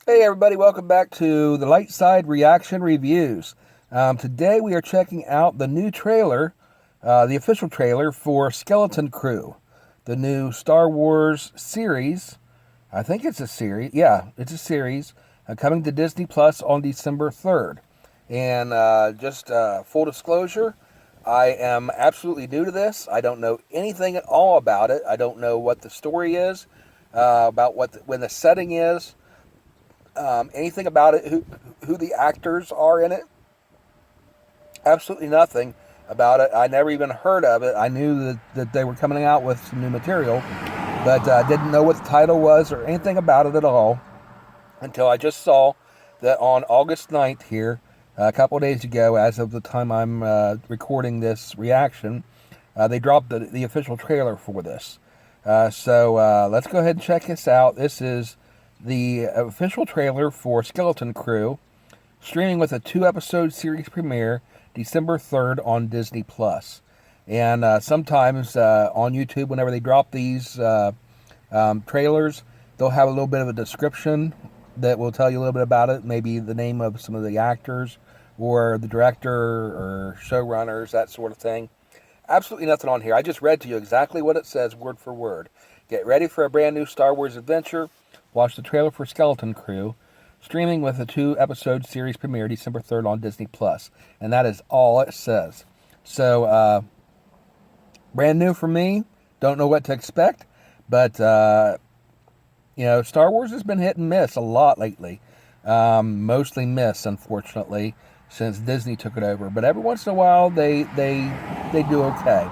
Hey everybody, welcome back to the Light Side Reaction Reviews. Today we are checking out the new trailer, the official trailer for Skeleton Crew, the new Star Wars series. I think it's a series. Yeah, it's a series coming to Disney Plus on December 3rd. And just full disclosure, I am absolutely new to this. I don't know anything at all about it. I don't know what the story is, about when the setting is. Anything about it, who the actors are in it, absolutely nothing about it. I never even heard of it. I knew that they were coming out with some new material, but didn't know what the title was or anything about it at all until I just saw that on August 9th here, a couple of days ago, as of the time I'm recording this reaction, they dropped the official trailer for this. So let's go ahead and check this out. This is the official trailer for Skeleton Crew, streaming with a 2-episode series premiere December 3rd on Disney Plus. And sometimes on YouTube, whenever they drop these trailers, they'll have a little bit of a description that will tell you a little bit about it, maybe the name of some of the actors or the director or showrunners, that sort of thing. Absolutely nothing on here. I just read to you exactly what it says, word for word. Get ready for a brand new Star Wars adventure. Watch the trailer for Skeleton Crew, streaming with a 2-episode series premiere December 3rd on Disney Plus. And that is all it says. So, brand new for me. Don't know what to expect. But, Star Wars has been hit and miss a lot lately. Mostly miss, unfortunately, since Disney took it over. But every once in a while, they do okay.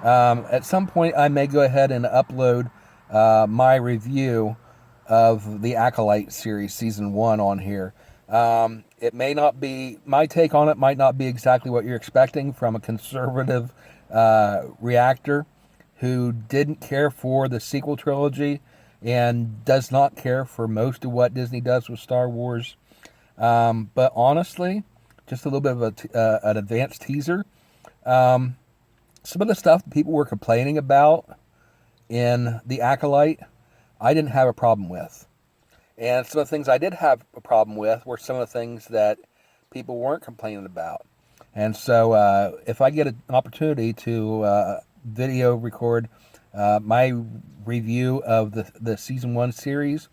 At some point, I may go ahead and upload my review of the Acolyte series season 1 on here. It may not be, my take on it might not be exactly what you're expecting from a conservative reactor who didn't care for the sequel trilogy and does not care for most of what Disney does with Star Wars. But honestly, just a little bit of an advanced teaser. Some of the stuff that people were complaining about in the Acolyte, I didn't have a problem with. And some of the things I did have a problem with were some of the things that people weren't complaining about. And so if I get an opportunity to video record my review of the Season 1 series,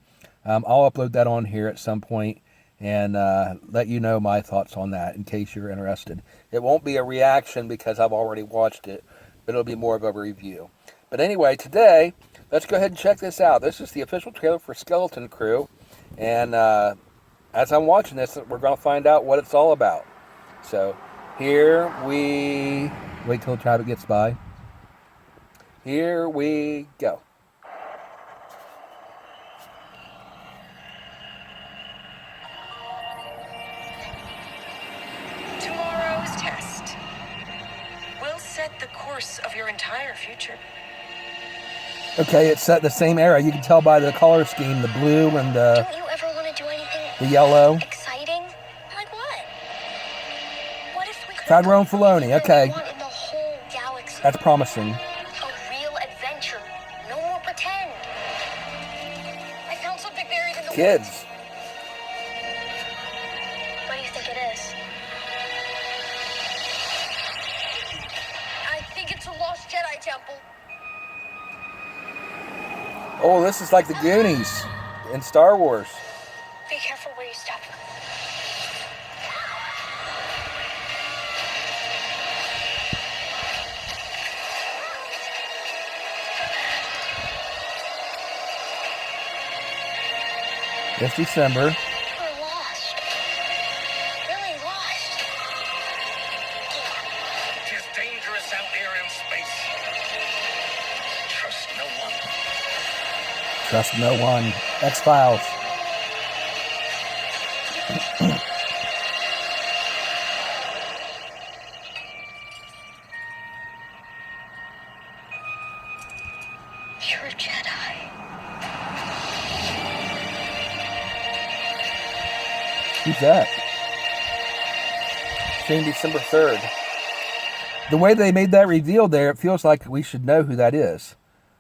I'll upload that on here at some point and let you know my thoughts on that in case you're interested. It won't be a reaction because I've already watched it, but it'll be more of a review. But anyway, today, let's go ahead and check this out. This is the official trailer for Skeleton Crew. And as I'm watching this, we're going to find out what it's all about. So here we... Wait till the traffic gets by. Here we go. Tomorrow's test will set the course of your entire future. Okay, it's set the same era. You can tell by the color scheme, the blue and Don't you ever want to do anything the yellow. exciting? Like what? What if we could Tyrone Filoni, okay. in the whole galaxy? That's promising. A real adventure. No more pretend. I found something buried in the Kids. woods. What do you think it is? I think it's a lost Jedi temple. Oh, this is like the Goonies in Star Wars. Be careful where you step. This December. We're lost. Really lost. It is dangerous out here in space. Trust no one. Trust no one. X-Files. You're a Jedi. Who's that? Stream December 3rd. The way they made that reveal there, it feels like we should know who that is.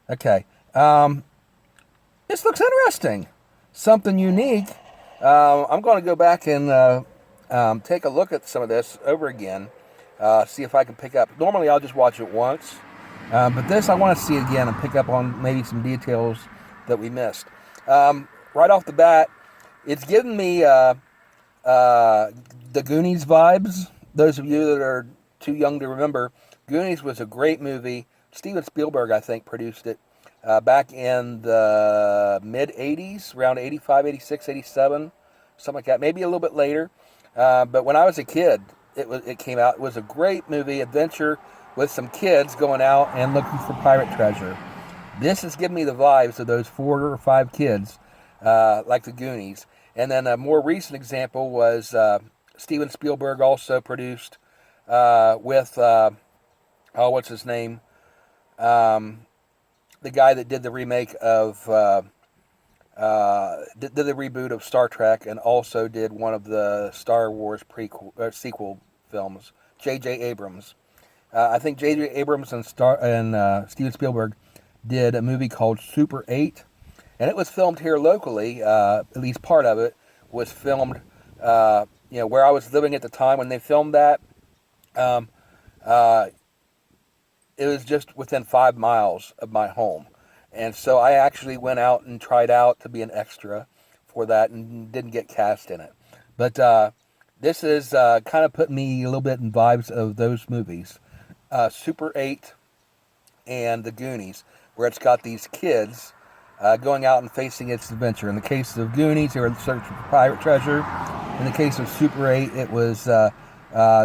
Okay. This looks interesting. Something unique. I'm going to go back and take a look at some of this over again, see if I can pick up. Normally, I'll just watch it once, but this I want to see again and pick up on maybe some details that we missed. Right off the bat, it's giving me the Goonies vibes. Those of you that are too young to remember, Goonies was a great movie. Steven Spielberg, I think, produced it back in the mid-'80s, around 85, 86, 87, something like that. Maybe a little bit later. But when I was a kid, it came out. It was a great movie, adventure, with some kids going out and looking for pirate treasure. This is giving me the vibes of those 4 or 5 kids, like the Goonies. And then a more recent example was Steven Spielberg also produced with, what's his name? The guy that did the remake of, did the reboot of Star Trek and also did one of the Star Wars sequel films, J.J. Abrams. I think J.J. Abrams and Steven Spielberg did a movie called Super 8, and it was filmed here locally. At least part of it was filmed, where I was living at the time when they filmed that. It was just within 5 miles of my home. And so I actually went out and tried out to be an extra for that and didn't get cast in it. But this is kind of putting me a little bit in vibes of those movies. Super 8 and The Goonies, where it's got these kids going out and facing its adventure. In the case of Goonies, they were searching for pirate treasure. In the case of Super 8, it was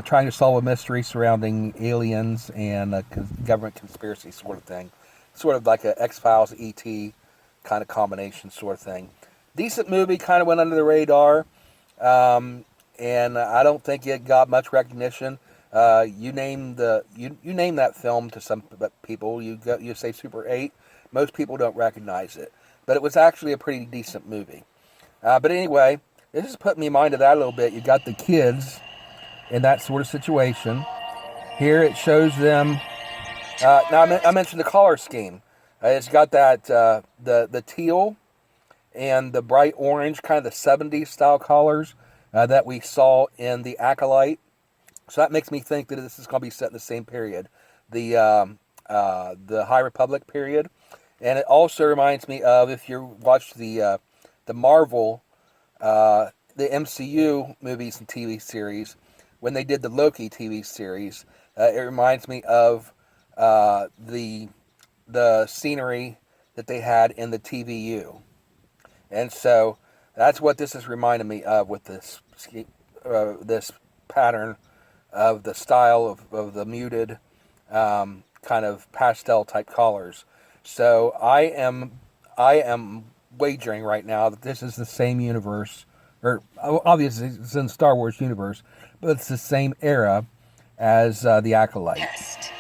trying to solve a mystery surrounding aliens and a government conspiracy sort of thing. Sort of like a X-Files, E.T. kind of combination sort of thing. Decent movie, kind of went under the radar. And I don't think it got much recognition. You name that film to some people. You say Super 8. Most people don't recognize it. But it was actually a pretty decent movie. But anyway, this is putting me in mind of that a little bit. You got the kids in that sort of situation. Here it shows them. Now I mentioned the color scheme. It's got that the teal and the bright orange, kind of the 70s style colors that we saw in The Acolyte. So that makes me think that this is going to be set in the same period, the High Republic period. And it also reminds me of, if you watch the Marvel, the MCU movies and TV series, when they did the Loki TV series, it reminds me of the scenery that they had in the TVU. And so that's what this is reminding me of with this pattern of the style of the muted kind of pastel type colors. So I am wagering right now that this is the same universe, or obviously it's in the Star Wars universe, but it's the same era as the Acolyte. Test.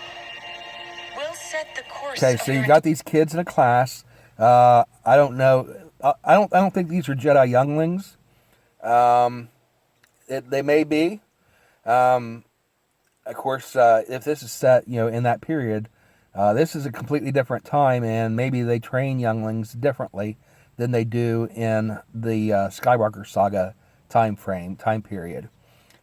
We'll set the course. Okay, so you got these kids in a class. I don't know. I don't think these are Jedi younglings. They may be. Of course, if this is set, in that period, this is a completely different time, and maybe they train younglings differently than they do in the Skywalker saga time period.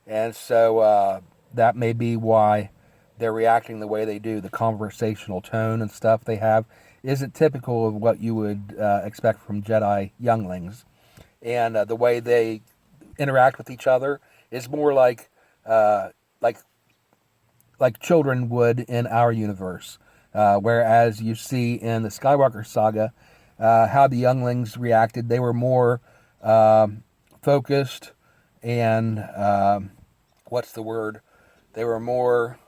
And so that may be why they're reacting the way they do. The conversational tone and stuff they have isn't typical of what you would expect from Jedi younglings. And the way they interact with each other is more like children would in our universe. Whereas you see in the Skywalker saga how the younglings reacted. They were more focused and, they were more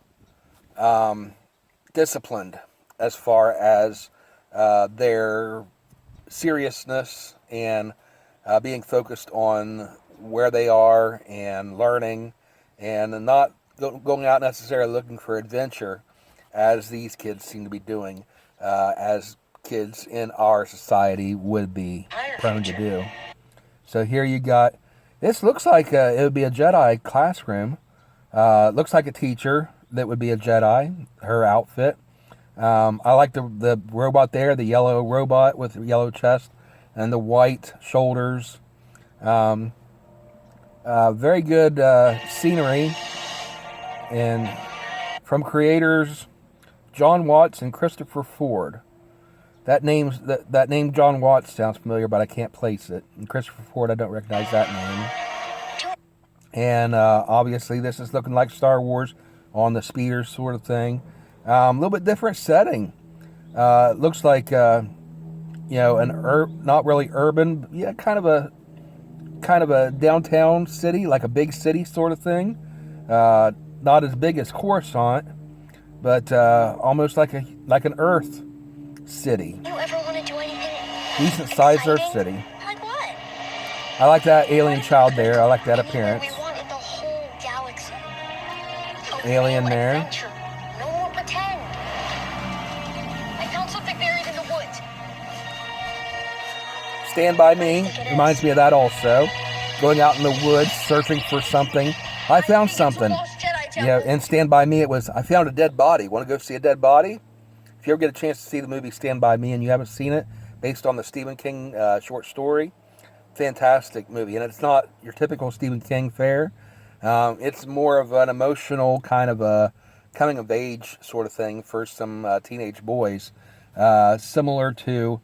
disciplined as far as their seriousness and being focused on where they are and learning and not going out necessarily looking for adventure as these kids seem to be doing, as kids in our society would be prone to do. So here you got, this looks like it would be a Jedi classroom. Looks like a teacher that would be a Jedi, her outfit. I like the robot there, the yellow robot with the yellow chest and the white shoulders. Very good scenery, and from creators John Watts and Christopher Ford. That name John Watts sounds familiar, but I can't place it. And Christopher Ford, I don't recognize that name. And obviously, this is looking like Star Wars on the speeder sort of thing. A little bit different setting. Looks like not really urban, but yeah, kind of a downtown city, like a big city sort of thing. Not as big as Coruscant, but almost like an Earth city. You ever want to do anything Decent sized Earth exciting? city. Like what? I like that alien child there. I like that appearance. We want in the whole galaxy. Alien Real there. adventure. No more pretend. I found something buried in the woods. Stand By Me reminds me of that also. Going out in the woods, searching for something. I found something. Lost Jedi temple. Yeah, in Stand By Me, it was, I found a dead body. Want to go see a dead body? If you ever get a chance to see the movie Stand By Me and you haven't seen it, based on the Stephen King short story, fantastic movie. And it's not your typical Stephen King fare. It's more of an emotional kind of a coming of age sort of thing for some teenage boys. Similar to,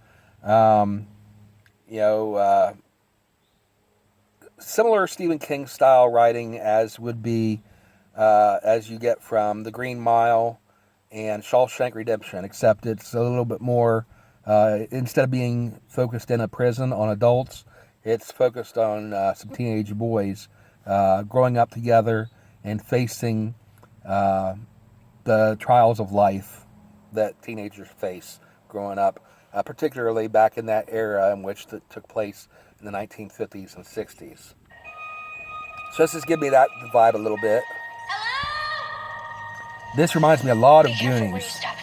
similar Stephen King style writing as would be as you get from The Green Mile and Shawshank Redemption, except it's a little bit more, instead of being focused in a prison on adults, it's focused on some teenage boys growing up together and facing the trials of life that teenagers face growing up, particularly back in that era in which that took place in the 1950s and 60s. So let's just give me that vibe a little bit. This reminds me a lot of Be careful where you Goonies. step.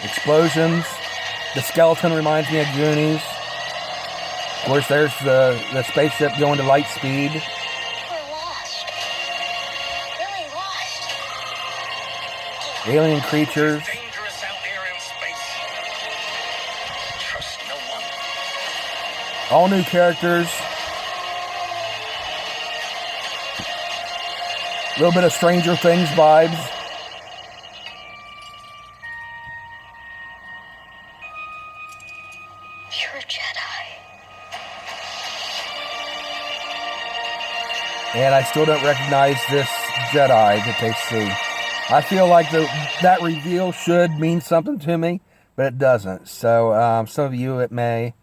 Explosions. The skeleton reminds me of Goonies. Of course, there's the spaceship going to light speed. We're lost. Really lost. Alien creatures. It's dangerous out here in space. Trust no one. All new characters. A little bit of Stranger Things vibes. You're a Jedi. And I still don't recognize this Jedi that they see. I feel like that reveal should mean something to me, but it doesn't. So some of you it may.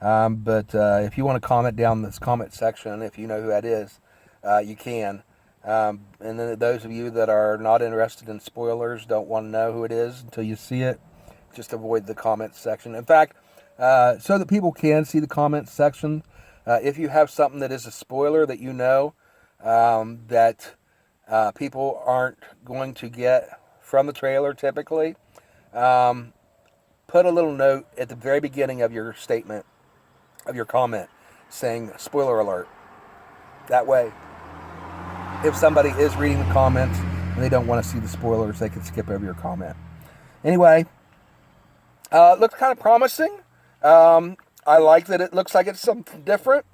But if you want to comment down this comment section, if you know who that is, you can. And then those of you that are not interested in spoilers, don't want to know who it is until you see it, just avoid the comment section. In fact, so that people can see the comment section, if you have something that is a spoiler that you know that people aren't going to get from the trailer typically, put a little note at the very beginning of your statement, of your comment, saying spoiler alert. That way, if somebody is reading the comments and they don't want to see the spoilers, they can skip over your comment. Anyway, it looks kind of promising. I like that it looks like it's something different.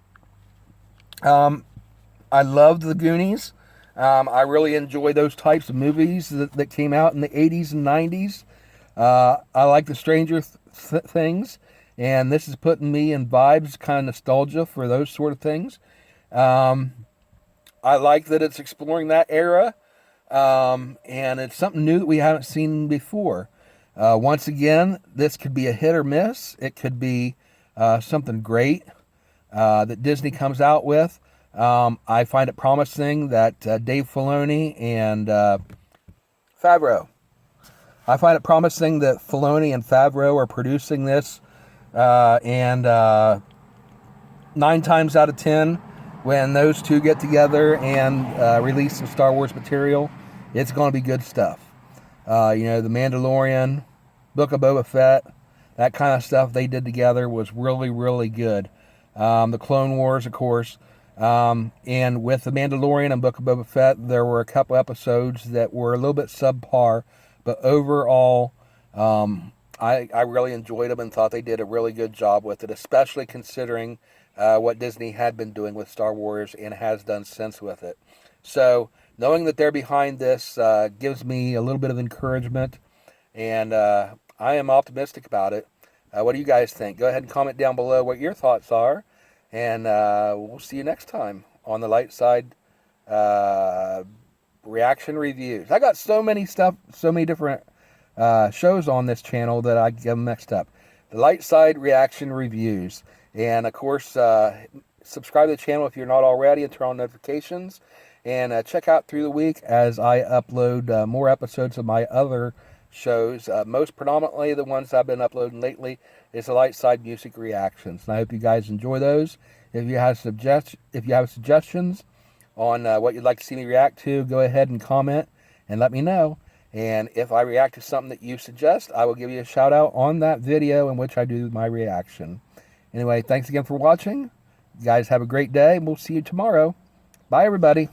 I loved the Goonies. I really enjoy those types of movies that came out in the 80s and 90s. I like the Stranger Things, and this is putting me in vibes, kind of nostalgia for those sort of things. I like that it's exploring that era, and it's something new that we haven't seen before. Once again, this could be a hit or miss. It could be something great that Disney comes out with. I find it promising that Dave Filoni and Favreau. I find it promising that Filoni and Favreau are producing this, and 9 times out of 10, when those two get together and release some Star Wars material, it's going to be good stuff. The Mandalorian, Book of Boba Fett, that kind of stuff they did together was really, really good. The Clone Wars, of course. And with The Mandalorian and Book of Boba Fett, there were a couple episodes that were a little bit subpar, but overall, I really enjoyed them and thought they did a really good job with it, especially considering what Disney had been doing with Star Wars and has done since with it. So knowing that they're behind this gives me a little bit of encouragement, and I am optimistic about it. What do you guys think? Go ahead and comment down below what your thoughts are, and we'll see you next time on the Light Side reaction reviews. I got so many different shows on this channel that I get them mixed up. The Light Side reaction reviews, and of course, subscribe to the channel if you're not already, and turn on notifications. And check out through the week as I upload more episodes of my other shows. Most predominantly, the ones I've been uploading lately is the Light Side music reactions. And I hope you guys enjoy those. If you have suggestions on what you'd like to see me react to, go ahead and comment and let me know. And if I react to something that you suggest, I will give you a shout out on that video in which I do my reaction. Anyway, thanks again for watching. You guys have a great day, and we'll see you tomorrow. Bye, everybody.